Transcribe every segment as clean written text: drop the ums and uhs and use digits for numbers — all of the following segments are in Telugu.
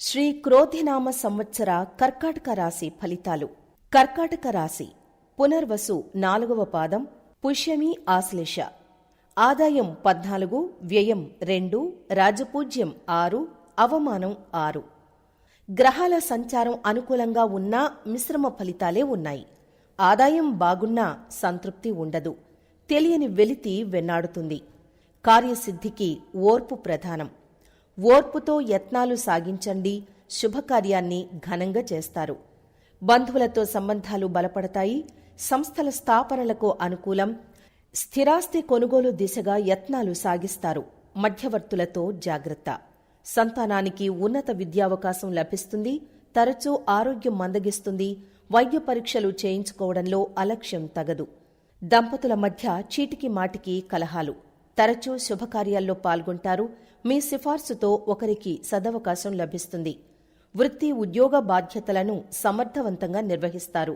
శ్రీ క్రోధినామ సంవత్సర కర్కాటక రాశి ఫలితాలు. కర్కాటక రాశి పునర్వసు 4వ పాదం, పుష్యమి ఆశ్లేష. ఆదాయం 14, వ్యయం 2, రాజపూజ్యం 6, అవమానం 6. గ్రహాల సంచారం అనుకూలంగా ఉన్నా మిశ్రమ ఫలితాలే ఉన్నాయి. ఆదాయం బాగున్నా సంతృప్తి ఉండదు. తెలియని వెలితి వెన్నాడుతుంది. కార్యసిద్ధికి ఓర్పు ప్రధానం. ఓర్పుతో యత్నాలు సాగించండి. శుభకార్యాన్ని ఘనంగా చేస్తారు. బంధువులతో సంబంధాలు బలపడతాయి. సంస్థల స్థాపనలకు అనుకూలం. స్థిరాస్తి కొనుగోలు దిశగా యత్నాలు సాగిస్తారు. మధ్యవర్తులతో జాగ్రత్త. సంతానానికి ఉన్నత విద్యావకాశం లభిస్తుంది. తరచూ ఆరోగ్యం మందగిస్తుంది. వైద్య పరీక్షలు చేయించుకోవడంలో అలక్ష్యం తగదు. దంపతుల మధ్య చీటికి మాటికి కలహాలు. తరచూ శుభకార్యాల్లో పాల్గొంటారు. మీ సిఫార్సుతో ఒకరికి సదవకాశం లభిస్తుంది. వృత్తి ఉద్యోగ బాధ్యతలను సమర్థవంతంగా నిర్వహిస్తారు.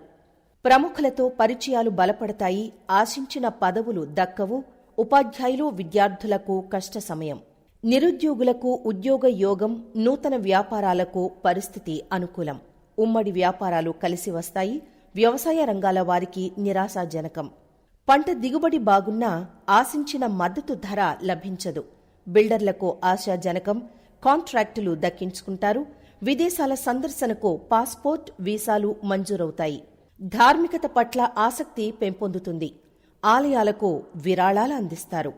ప్రముఖులతో పరిచయాలు బలపడతాయి. ఆశించిన పదవులు దక్కవు. ఉపాధ్యాయులు విద్యార్థులకు కష్ట సమయం. నిరుద్యోగులకు ఉద్యోగ యోగం. నూతన వ్యాపారాలకు పరిస్థితి అనుకూలం. ఉమ్మడి వ్యాపారాలు కలిసి వస్తాయి. వ్యవసాయ రంగాల వారికి నిరాశాజనకం. పంట దిగుబడి బాగున్నా ఆశించిన మద్దతు ధర లభించదు. బిల్డర్లకు ఆశాజనకం. కాంట్రాక్టులు దక్కించుకుంటారు. విదేశాల సందర్శనకు పాస్పోర్ట్, వీసాలు మంజూరవుతాయి. ధార్మికత పట్ల ఆసక్తి పెంపొందుతుంది. ఆలయాలకు విరాళాలు అందిస్తారు.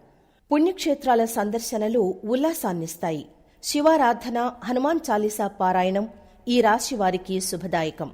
పుణ్యక్షేత్రాల సందర్శనలు ఉల్లాసాన్నిస్తాయి. శివారాధన, హనుమాన్ చాలీసా పారాయణం ఈ రాశి వారికి శుభదాయకం.